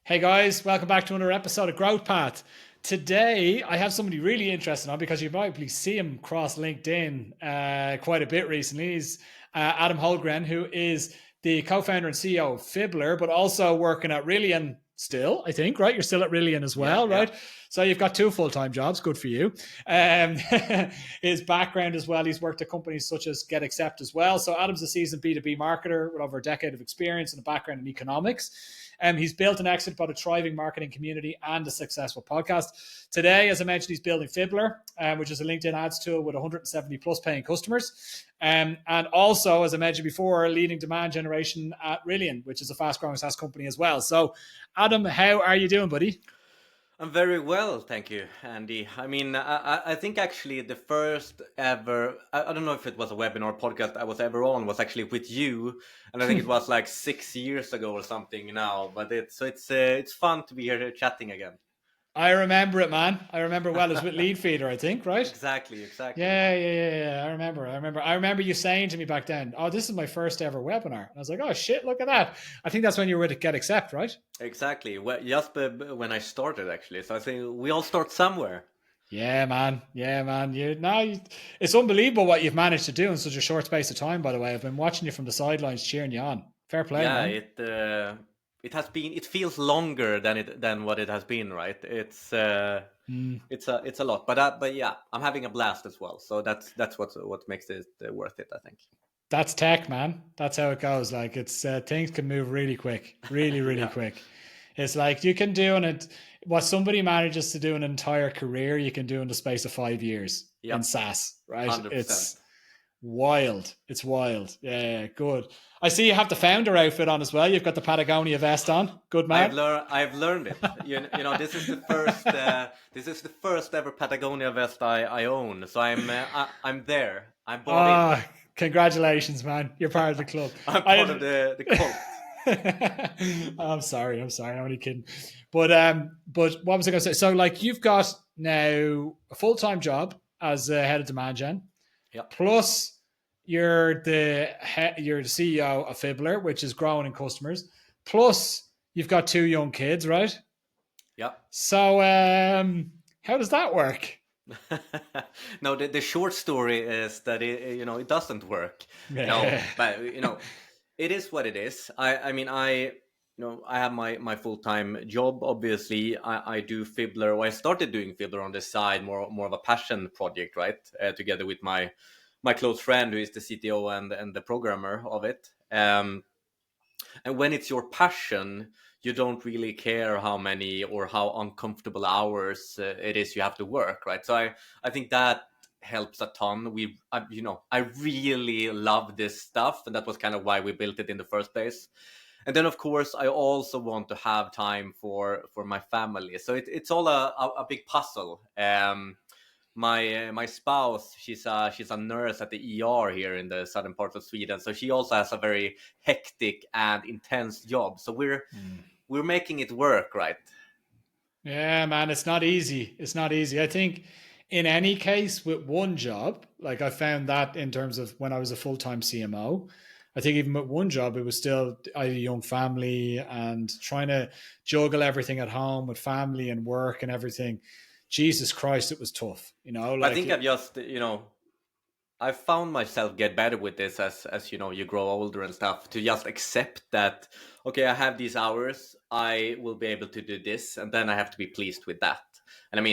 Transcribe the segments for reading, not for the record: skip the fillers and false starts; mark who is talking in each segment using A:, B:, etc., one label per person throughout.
A: Hey guys, welcome back to another episode of Growth Path. Today, I have somebody really interesting on because you probably see him cross LinkedIn quite a bit recently. He's Adam Holmgren, who is the co-founder and CEO of Fibbler, but also working at Rillion still, I think, right? You're still at Rillion as
B: Yeah,
A: well,
B: yeah.
A: right? So you've got two full-time jobs. Good for you. Um, his background as well, he's worked at companies such as Get Accept as well. So Adam's a seasoned B2B marketer with over a decade of experience and a background in economics. He's built and exited both a thriving marketing community and a successful podcast. Today, as I mentioned, he's building Fibbler, which is a LinkedIn ads tool with 170 plus paying customers. And also, as I mentioned before, leading demand generation at Rillion, which is a fast growing SaaS company as well. So, Adam, how are you doing, buddy?
B: I'm very well, thank you, Andy. I think actually the first ever, I don't know if it was a webinar or podcast I was ever on, was actually with you, and I think it was like 6 years ago or something now. But it's fun to be here chatting again.
A: I remember it, man. I remember it well. It was with Lead Feeder, I think, right?
B: Exactly, exactly.
A: Yeah. I remember you saying to me back then, "Oh, this is my first ever webinar." And I was like, "Oh shit, look at that!" I think that's when you were with Get Accept, right?
B: Exactly. Well, just when I started, actually. So I think we all start somewhere.
A: Yeah, man. Yeah, man. It's unbelievable what you've managed to do in such a short space of time. By the way, I've been watching you from the sidelines, cheering you on. Fair play,
B: Yeah,
A: man.
B: it has been. It feels longer than what it has been, right?
A: Mm.
B: It's a lot, but yeah, I'm having a blast as well. So that's what makes it worth it, I think.
A: That's tech, man. That's how it goes. Like it's things can move really quick, really, really
B: Yeah,
A: quick. It's like you can do in it what somebody manages to do an entire career, you can do in the space of 5 years
B: yeah,
A: in SaaS, right?
B: 100%.
A: It's wild. It's wild. Yeah, good. I see you have the founder outfit on as well. You've got the Patagonia vest on. Good man.
B: I've learned it. You know, this is the first ever Patagonia vest I own. So I'm there. I'm bought in.
A: Ah, congratulations, man. You're part of the club.
B: I'm part of
A: I
B: the cult.
A: I'm sorry. I'm only kidding. But what was I going to say? So, like, you've got now a full time job as head of demand gen,
B: Yeah,
A: plus you're the CEO of Fibbler, which is growing in customers. Plus, you've got two young kids, right?
B: yeah.
A: So, how does that work?
B: No, the short story is that it doesn't work. No,
A: Yeah.
B: but it is what it is. I have my full-time job. Obviously, I do Fibbler. Or I started doing Fibbler on the side, more of a passion project, right? Together with my close friend who is the CTO and the programmer of it. And when it's your passion, you don't really care how many or how uncomfortable hours it is you have to work, right? So I think that helps a ton. I really love this stuff, and that was kind of why we built it in the first place. And then, of course, I also want to have time for my family. So it's all a big puzzle. My spouse, she's a nurse at the ER here in the southern part of Sweden, so she also has a very hectic and intense job. So we're making it work, right?
A: Yeah, man, it's not easy. It's not easy. I think in any case with one job, like I found that in terms of when I was a full-time CMO, I think even with one job, it was still I had a young family and trying to juggle everything at home with family and work and everything. Jesus Christ, it was tough.
B: I
A: Like
B: think I found myself get better with this as you grow older and stuff, to just accept that, okay, I have these hours, I will be able to do this, and then I have to be pleased with that. And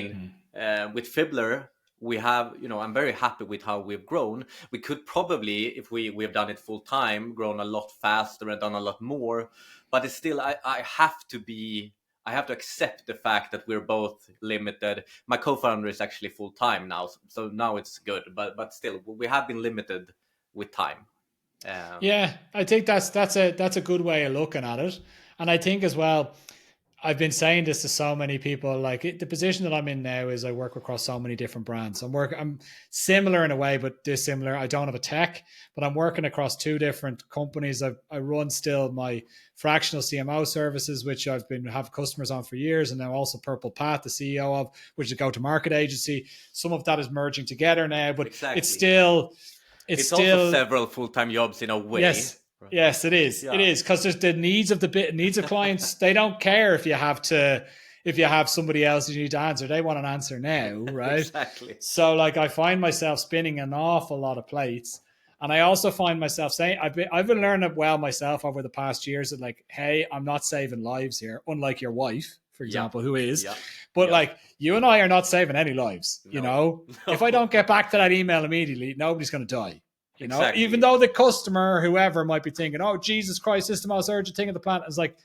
B: with Fibbler, we have, I'm very happy with how we've grown. We could probably, if we have done it full time, grown a lot faster and done a lot more, but it's still, I have to accept the fact that we're both limited. My co-founder is actually full time now, so now it's good. But still, we have been limited with time. Um,
A: yeah, I think that's a good way of looking at it. And I think as well, I've been saying this to so many people. Like the position that I'm in now is I work across so many different brands. I'm similar in a way, but dissimilar. I don't have a tech, but I'm working across two different companies. I run still my fractional CMO services, which have customers on for years, and now also Purple Path, the CEO of, which is a go-to-market agency. Some of that is merging together now, but it's
B: exactly.
A: still it's
B: It's also
A: still
B: several full time jobs in a way.
A: yes.
B: Right.
A: Yes, it is.
B: Yeah.
A: It is because there's the needs of needs of clients. They don't care if you have somebody else you need to answer. They want an answer now, right?
B: Exactly.
A: So like I find myself spinning an awful lot of plates. And I also find myself saying I've been learning it well myself over the past years that like, hey, I'm not saving lives here, unlike your wife, for
B: Yeah.
A: example, who is.
B: Yeah.
A: But
B: Yeah.
A: like you and I are not saving any lives, you
B: No.
A: know? If I don't get back to that email immediately, nobody's gonna die. You know,
B: Exactly.
A: even though the customer, whoever might be thinking, oh, Jesus Christ, this is the most urgent thing on the planet. It's like,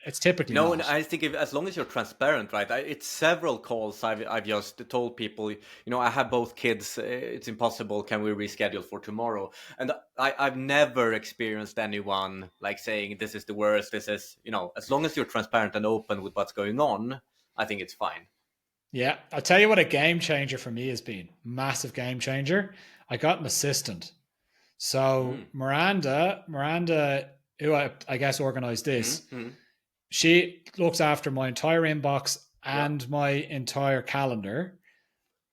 A: it's typically
B: No, and
A: not.
B: I think as long as you're transparent, right? It's several calls I've just told people, I have both kids. It's impossible. Can we reschedule for tomorrow? And I've never experienced anyone like saying this is the worst. This is, as long as you're transparent and open with what's going on, I think it's fine.
A: Yeah. I'll tell you what a game changer for me has been. Massive game changer. I got an assistant. So Miranda, who I guess organized this, she looks after my entire inbox and my entire calendar.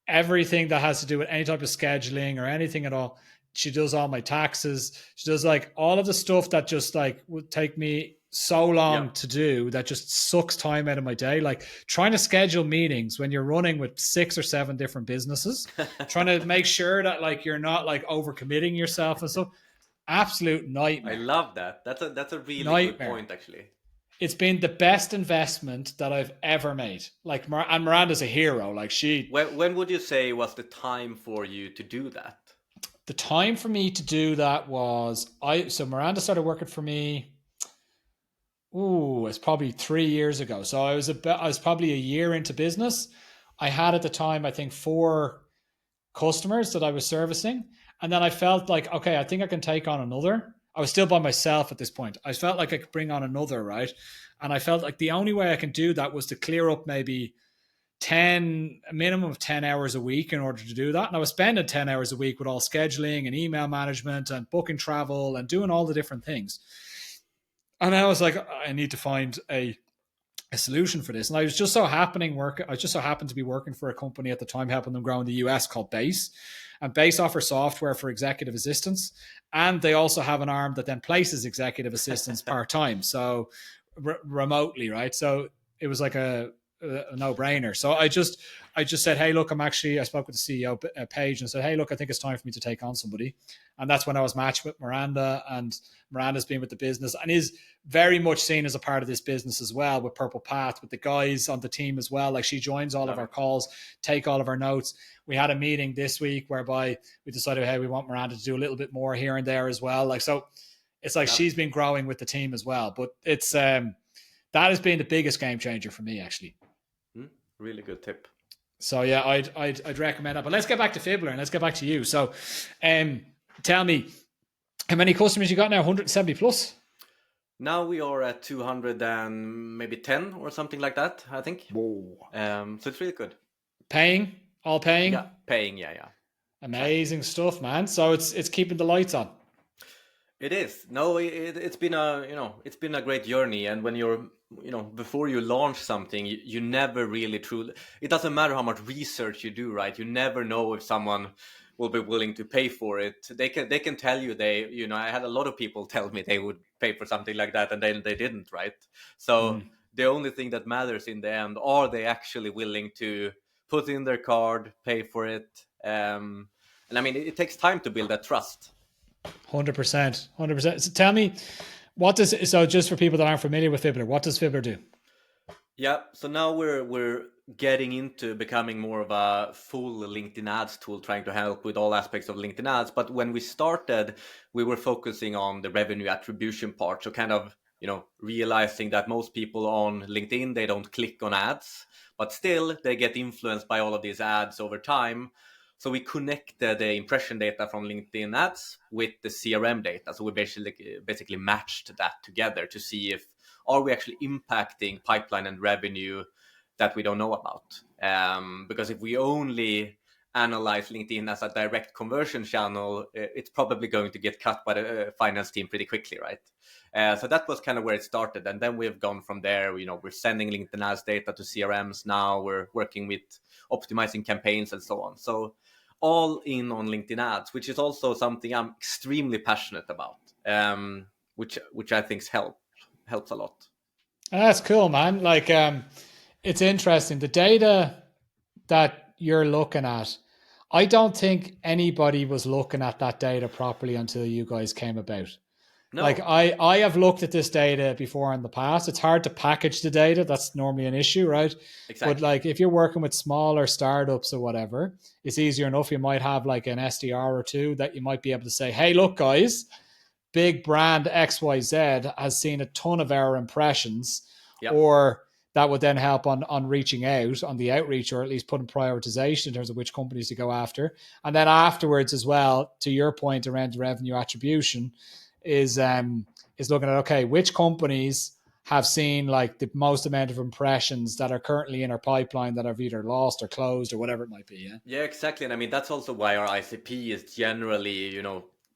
A: Everything that has to do with any type of scheduling or anything at all. She does all my taxes. She does like all of the stuff that just like would take me so long to do, that just sucks time out of my day. Like trying to schedule meetings when you're running with 6 or 7 different businesses, trying to make sure that like you're not like overcommitting yourself and stuff. Absolute nightmare.
B: I love that. That's a really good point, actually.
A: It's been the best investment that I've ever made. Like, and Miranda's a hero. Like she.
B: When would you say was the time for you to do that?
A: The time for me to do that was so Miranda started working for me. It's probably 3 years ago. So I was probably a year into business. I had at the time, I think, 4 customers that I was servicing. And then I felt like, okay, I think I can take on another. I was still by myself at this point. I felt like I could bring on another, right? And I felt like the only way I can do that was to clear up maybe a minimum of 10 hours a week in order to do that. And I was spending 10 hours a week with all scheduling and email management and booking travel and doing all the different things. And I was like, I need to find a solution for this. And I just so happened to be working for a company at the time, helping them grow in the US called Base. And Base offers software for executive assistants. And they also have an arm that then places executive assistants part-time. So remotely, right? So it was like a no-brainer. So I just said, hey, look, I spoke with the CEO, Paige, and said, hey, look, I think it's time for me to take on somebody. And that's when I was matched with Miranda, and Miranda's been with the business and is very much seen as a part of this business as well, with Purple Path, with the guys on the team as well. Like she joins all of our calls, take all of our notes. We had a meeting this week whereby we decided, hey, we want Miranda to do a little bit more here and there as well. Like, so it's like she's been growing with the team as well. But it's that has been the biggest game changer for me, actually.
B: Really good tip.
A: So yeah, I'd recommend that. But let's get back to Fibbler and let's get back to you. So tell me, how many customers you got now? 170 plus?
B: Now we are at 200 and maybe 10 or something like that, I think.
A: Whoa.
B: So it's really good.
A: Paying? All paying?
B: Yeah, paying, yeah.
A: Amazing stuff, man. So it's keeping the lights on.
B: It is. No, it's been a great journey. And when you're, before you launch something, you never really truly, it doesn't matter how much research you do, right? You never know if someone will be willing to pay for it. They can tell you I had a lot of people tell me they would pay for something like that and then they didn't, right? So the only thing that matters in the end, are they actually willing to put in their card, pay for it? And I mean, it takes time to build that trust.
A: 100%. So tell me, so just for people that aren't familiar with Fibbler, what does Fibbler do?
B: Yeah, so now we're getting into becoming more of a full LinkedIn ads tool, trying to help with all aspects of LinkedIn ads. But when we started, we were focusing on the revenue attribution part. So kind of, realizing that most people on LinkedIn, they don't click on ads, but still they get influenced by all of these ads over time. So we connected the impression data from LinkedIn ads with the CRM data. So we basically matched that together to see if are we actually impacting pipeline and revenue that we don't know about. Because if we only analyze LinkedIn as a direct conversion channel, it's probably going to get cut by the finance team pretty quickly, right? So that was kind of where it started. And then we've gone from there. We're sending LinkedIn ads data to CRMs now. We're working with optimizing campaigns and so on. So all in on LinkedIn ads, which is also something I'm extremely passionate about. which I think helps a lot.
A: That's cool, man. Like, it's interesting. The data that you're looking at, I don't think anybody was looking at that data properly until you guys came about. Like,
B: No,
A: I have looked at this data before in the past. It's hard to package the data. That's normally an issue, right? But
B: exactly.
A: like, if you're working with smaller startups or whatever, it's easier enough. You might have like an SDR or two that you might be able to say, hey, look, guys, big brand XYZ has seen a ton of our impressions,
B: Yeah,
A: or that would then help on reaching out on the outreach, or at least putting prioritization in terms of which companies to go after. And then afterwards as well, to your point around revenue attribution, is looking at, okay, which companies have seen like the most amount of impressions that are currently in our pipeline that have either lost or closed or whatever it might be. Yeah.
B: yeah, exactly. And I mean, that's also why our ICP is generally,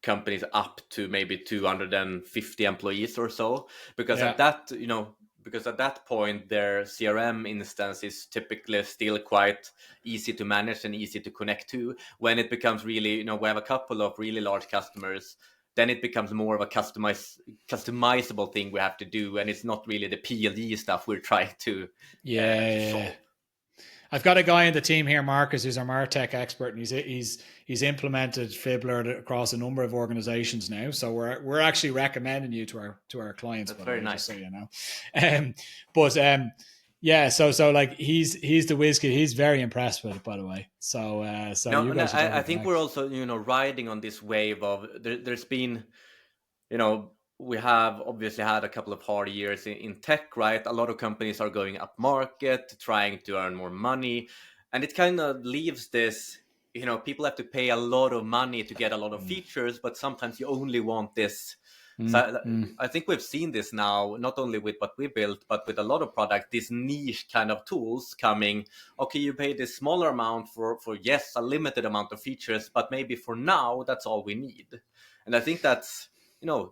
B: companies up to maybe 250 employees or so, because
A: Yeah.
B: at that point, their CRM instance is typically still quite easy to manage and easy to connect to. When it becomes really, we have a couple of really large customers, then it becomes more of a customizable thing we have to do, and it's not really the PLD stuff we're trying to
A: Yeah.
B: solve.
A: I've got a guy in the team here, Marcus, who's our Martech expert, and he's implemented Fibbler across a number of organizations now. So we're actually recommending you to our clients,
B: That's
A: by the
B: very
A: way, just
B: nice.
A: so you know. But yeah, so like he's the whiz kid. He's very impressed with it, by the way. So
B: No,
A: you
B: no,
A: guys should
B: I
A: definitely
B: think
A: connect.
B: we're also, riding on this wave of there's been, we have obviously had a couple of hard years in tech, right? A lot of companies are going up market, trying to earn more money. And it kind of leaves this, people have to pay a lot of money to get a lot of features, but sometimes you only want this. So I think we've seen this now, not only with what we built, but with a lot of products, these niche kind of tools coming. Okay, you pay this smaller amount for yes, a limited amount of features, but maybe for now, that's all we need. And I think that's,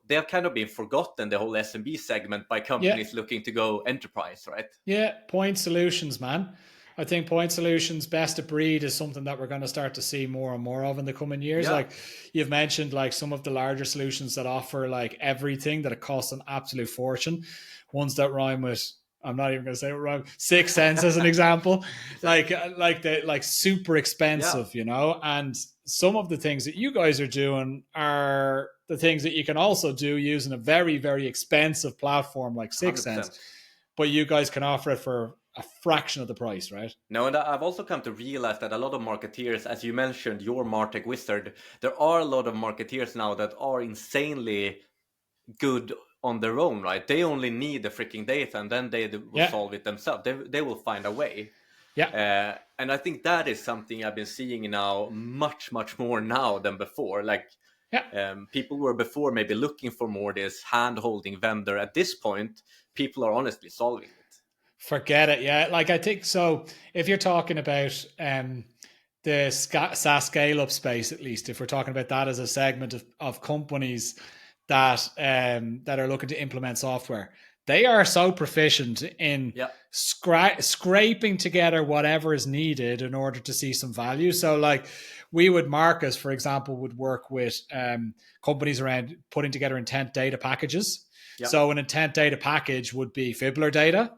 B: they have kind of been forgotten, the whole SMB segment, by
A: Yeah,
B: companies looking to go enterprise, right?
A: yeah, point solutions, man. I think point solutions, best of breed, is something that we're going to start to see more and more of in the coming years.
B: Yeah,
A: Like you've mentioned, like some of the larger solutions that offer like everything that it costs an absolute fortune. Ones that rhyme with, I'm not even going to say what rhyme, 6 cents as an example.
B: exactly.
A: Like super
B: Yeah,
A: expensive, And some of the things that you guys are doing are the things that you can also do using a very, very expensive platform like 6 cents,
B: 100%.
A: but you guys can offer it for a fraction of the price, right?
B: No, and I've also come to realize that a lot of marketeers, as you mentioned, your Martech wizard, there are a lot of marketeers now that are insanely good on their own, right? They only need the freaking data, and then they will
A: Yeah,
B: solve it themselves. They will find a way.
A: yeah,
B: And I think that is something I've been seeing now much, much more now than before. Like
A: yeah.
B: people were before maybe looking for more this hand-holding vendor. At this point, people are honestly solving it.
A: Forget it. Yeah, like I think so. If you're talking about the SaaS scale up space, at least if we're talking about that as a segment of companies that are looking to implement software, they are so proficient in
B: Yeah,
A: scraping together whatever is needed in order to see some value. So like we would, Marcus, for example, would work with companies around putting together intent data packages.
B: yeah,
A: So an intent data package would be Fibbler data.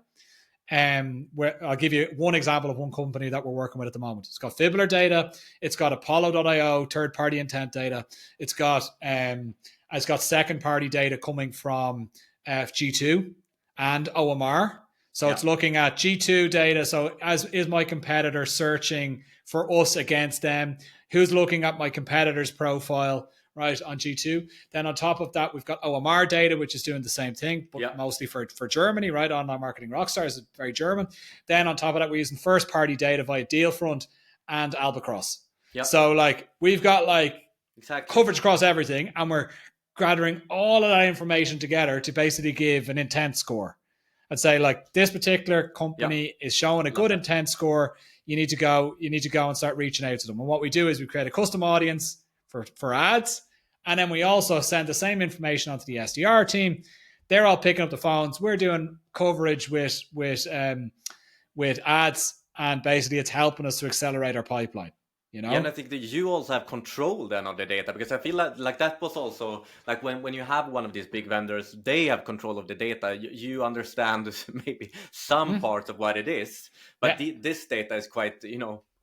A: Where I'll give you one example of one company that we're working with at the moment. It's got Fibbler data, it's got Apollo.io third-party intent data, it's got second-party data coming from G2 and OMR. So
B: yeah,
A: it's looking at G2 data. So as is my competitor searching for us against them? Who's looking at my competitor's profile? Right, on G2. Then on top of that, we've got OMR data, which is doing the same thing, but
B: yeah,
A: mostly for Germany, right? Online Marketing Rockstars is very German. Then on top of that, we're using first party data via Dealfront and Albacross.
B: yeah,
A: So like we've got like
B: exactly.
A: coverage across everything, and we're gathering all of that information together to basically give an intent score. I'd say like this particular
B: Yeah,
A: company is showing a
B: love
A: good
B: that.
A: intent score. You need to go and start reaching out to them. And what we do is we create a custom audience for ads. And then we also send the same information onto the SDR team. They're all picking up the phones. We're doing coverage with ads, and basically it's helping us to accelerate our pipeline. you know?
B: Yeah, and I think that you also have control then of the data, because I feel like that was also like when you have one of these big vendors, they have control of the data. You understand maybe some parts of what it is, but
A: Yeah.
B: this data is quite,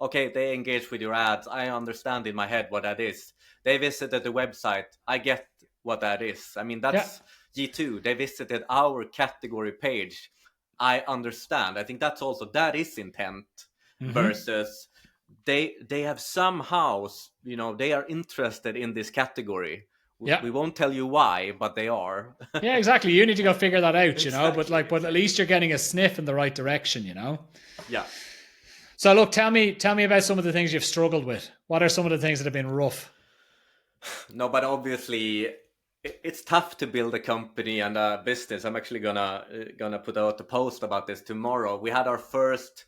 B: okay, they engage with your ads. I understand in my head what that is. They visited the website. I get what that is. I mean,
A: Yeah.
B: that's G2. They visited our category page. I understand. I think that is intent versus they have somehow, they are interested in this category.
A: Yeah.
B: We won't tell you why, but they are.
A: Yeah, exactly. You need to go figure that out,
B: Exactly,
A: but at least you're getting a sniff in the right direction,
B: Yeah.
A: So look, tell me about some of the things you've struggled with. What are some of the things that have been rough?
B: No, but obviously it's tough to build a company and a business. I'm actually gonna put out a post about this tomorrow. We had our first,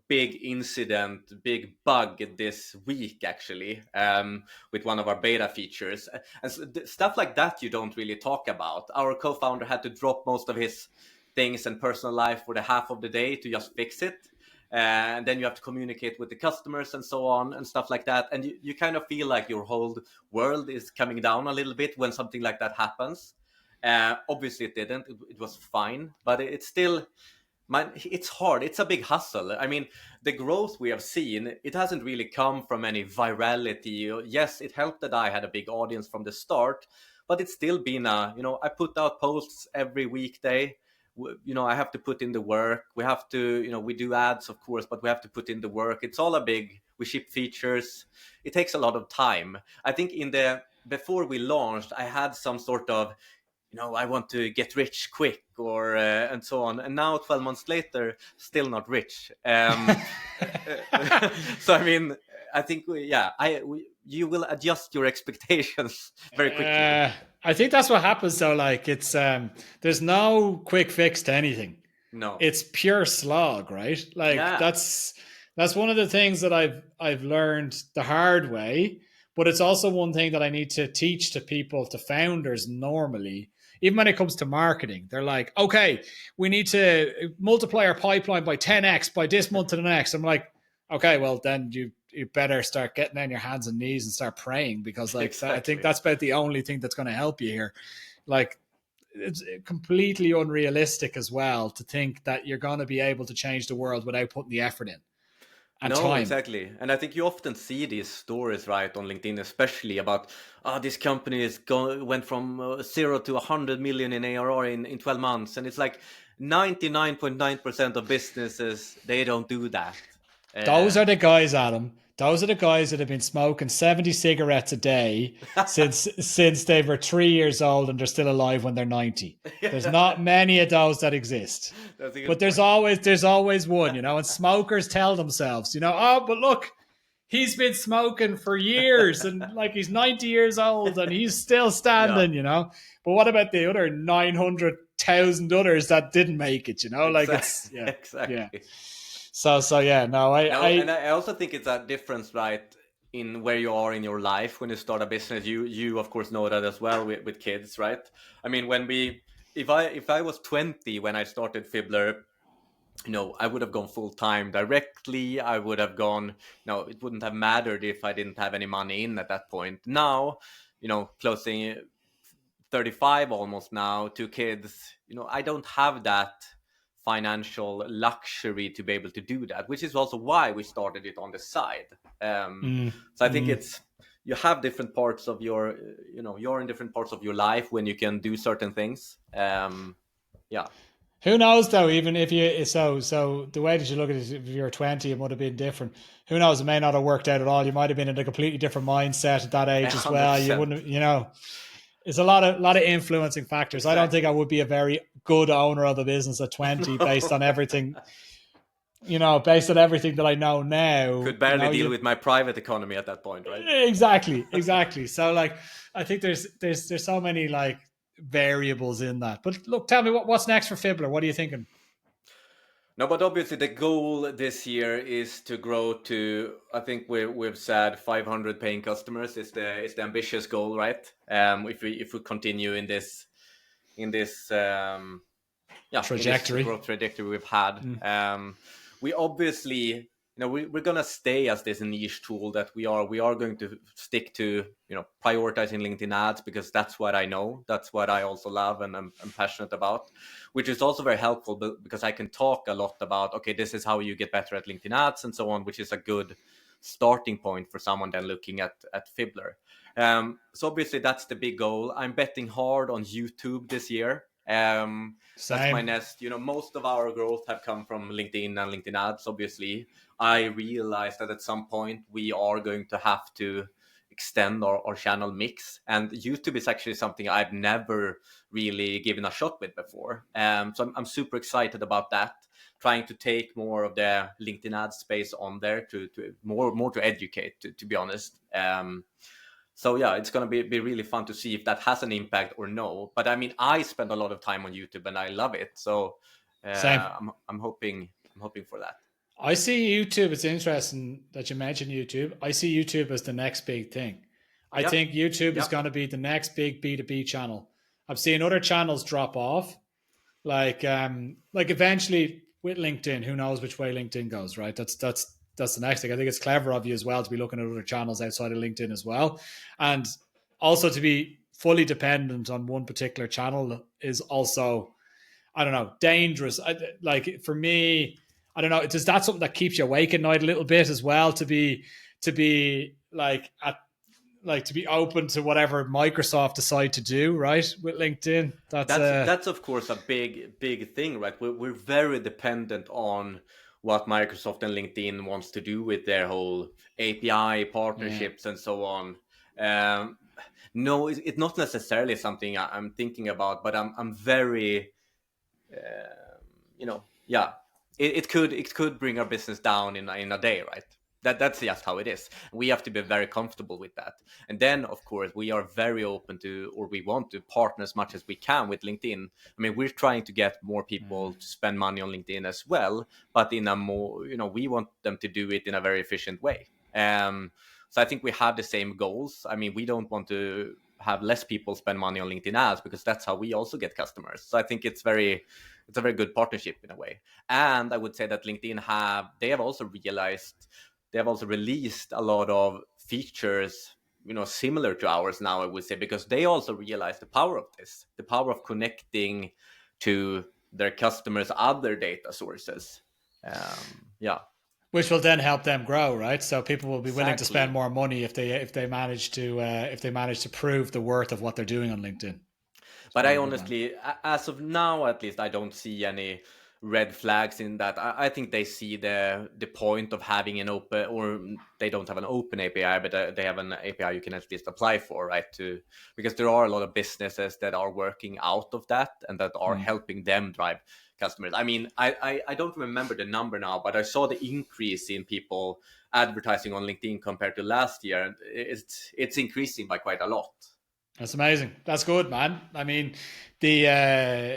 B: big incident, big bug this week actually, with one of our beta features, and stuff like that you don't really talk about. Our co-founder had to drop most of his things and personal life for the half of the day to just fix it. And then you have to communicate with the customers and so on and stuff like that, and you kind of feel like your whole world is coming down a little bit when something like that happens. Obviously it didn't. It was fine, but it's still, man, it's hard. It's a big hustle. I mean, the growth we have seen, it hasn't really come from any virality. Yes, it helped that I had a big audience from the start, but it's still been I put out posts every weekday. I have to put in the work. We have to, we do ads, of course, but we have to put in the work. It's all we ship features. It takes a lot of time. I think before we launched, I had some sort of, I want to get rich quick or and so on. And now 12 months later, still not rich. So, I mean, I think, you will adjust your expectations very quickly.
A: I think that's what happens though. Like it's there's no quick fix to anything.
B: No.
A: It's pure slog, right? Like
B: Yeah.
A: that's one of the things that I've learned the hard way. But it's also one thing that I need to teach to people, to founders normally. Even when it comes to marketing, they're like, okay, we need to multiply our pipeline by 10x by this month to the next. I'm like, okay, well then you better start getting on your hands and knees and start praying, because I think
B: Exactly.
A: that's about the only thing that's going to help you here. Like it's completely unrealistic as well to think that you're going to be able to change the world without putting the effort in and
B: No,
A: time.
B: exactly. And I think you often see these stories, right, on LinkedIn, especially about, this company went from 0 to 100 million in ARR in 12 months. And it's like 99.9% of businesses, they don't do that.
A: Those are the guys, Adam. Those are the guys that have been smoking 70 cigarettes a day since they were 3 years old, and they're still alive when they're 90. There's not many of those that exist.
B: That's a good
A: But there's
B: point.
A: always one, and smokers tell themselves, oh, but look, he's been smoking for years and like he's 90 years old and he's still
B: Yeah,
A: standing, But what about the other 900,000 others that didn't make it, Like it's, yeah, yeah.
B: exactly.
A: So yeah, no,
B: No, and I also think it's a difference, right, in where you are in your life when you start a business. You of course know that as well with kids, right? I mean, if I was 20 when I started Fibbler, I would have gone full time directly. I would have gone, it wouldn't have mattered if I didn't have any money in at that point. Now, closing 35 almost now, 2 kids, I don't have that financial luxury to be able to do that, which is also why we started it on the side. So I think you have different parts of you're in different parts of your life when you can do certain things. Yeah.
A: Who knows though? Even if so the way that you look at it, if you're 20, it would have been different. Who knows? It may not have worked out at all. You might have been in a completely different mindset at that age as well. You
B: 100%.
A: wouldn't, It's a lot of influencing factors.
B: Exactly.
A: I don't think I would be a very good owner of a business at 20 based on everything, based on everything that I know now.
B: Could barely deal with my private economy at that point, right?
A: Exactly. So like, I think there's so many like variables in that. But look, tell me what's next for Fibbler? What are you thinking?
B: No, but obviously the goal this year is to grow to, I think we've said 500 paying customers is the ambitious goal, right? If we continue in this
A: trajectory,
B: in this growth trajectory we've had. We obviously, we're going to stay as this niche tool that we are. We are going to stick to, prioritizing LinkedIn ads, because that's what I know. That's what I also love and I'm passionate about, which is also very helpful because I can talk a lot about, okay, this is how you get better at LinkedIn ads and so on, which is a good starting point for someone then looking at Fibbler. So obviously that's the big goal. I'm betting hard on YouTube this year. That's my nest. Most of our growth have come from LinkedIn and LinkedIn ads. Obviously, I realized that at some point we are going to have to extend our channel mix, and YouTube is actually something I've never really given a shot with before. So I'm super excited about that. Trying to take more of the LinkedIn ad space on there to more to educate, to be honest. So yeah, it's going to be really fun to see if that has an impact or no. But I mean, I spend a lot of time on YouTube and I love it. So
A: Same.
B: I'm hoping for that.
A: I see YouTube. It's interesting that you mentioned YouTube. I see YouTube as the next big thing. I think YouTube is going to be the next big B2B channel. I've seen other channels drop off, like eventually with LinkedIn. Who knows which way LinkedIn goes, right? That's the next thing. I think it's clever of you as well to be looking at other channels outside of LinkedIn as well, and also to be fully dependent on one particular channel is also, I don't know, dangerous. Like for me, I don't know. Is that something that keeps you awake at night a little bit as well? To be to be open to whatever Microsoft decide to do, right? With LinkedIn,
B: that's of course a big thing, right? We're very dependent on what Microsoft and LinkedIn wants to do with their whole API partnerships and so on. No, it's not necessarily something I'm thinking about, but I'm very, it could bring our business down in a day, right? That's just how it is. We have to be very comfortable with that. And then, of course, we are very open to, or we want to partner as much as we can with LinkedIn. I mean, we're trying to get more people to spend money on LinkedIn as well, but in a more, we want them to do it in a very efficient way. So I think we have the same goals. I mean, we don't want to have less people spend money on LinkedIn ads, because that's how we also get customers. So I think it's a very good partnership in a way. And I would say that LinkedIn they have also released a lot of features, similar to ours now, I would say, because they also realize the power of this, the power of connecting to their customers' other data sources.
A: Which will then help them grow, right? So people will be willing to spend more money if they manage to prove the worth of what they're doing on LinkedIn.
B: But I honestly, as of now, at least, I don't see any red flags in that. I think they see the point of having an open, or they don't have an open API, but they have an API you can at least apply for, right? Because there are a lot of businesses that are working out of that and that are helping them drive customers. I mean, I don't remember the number now, but I saw the increase in people advertising on LinkedIn compared to last year, and it's increasing by quite a lot.
A: That's amazing. That's good, man. I mean, it's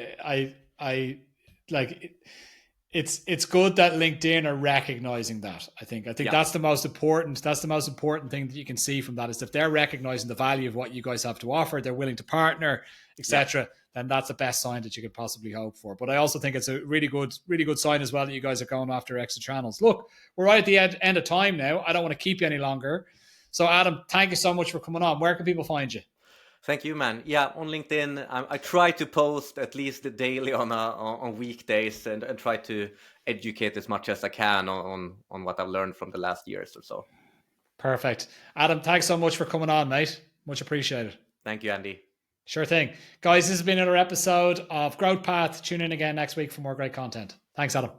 A: good that LinkedIn are recognizing that. I think that's the most important. That's the most important thing that you can see from that, is if they're recognizing the value of what you guys have to offer, they're willing to partner, etc. Then that's the best sign that you could possibly hope for. But I also think it's a really good sign as well that you guys are going after extra channels. Look, we're right at the end of time now. I don't want to keep you any longer. So Adam, thank you so much for coming on. Where can people find you?
B: Thank you, man. Yeah, on LinkedIn, I try to post at least daily on weekdays and try to educate as much as I can on what I've learned from the last years or so.
A: Perfect. Adam, thanks so much for coming on, mate. Much appreciated.
B: Thank you, Andy.
A: Sure thing. Guys, this has been another episode of Growth Path. Tune in again next week for more great content. Thanks, Adam.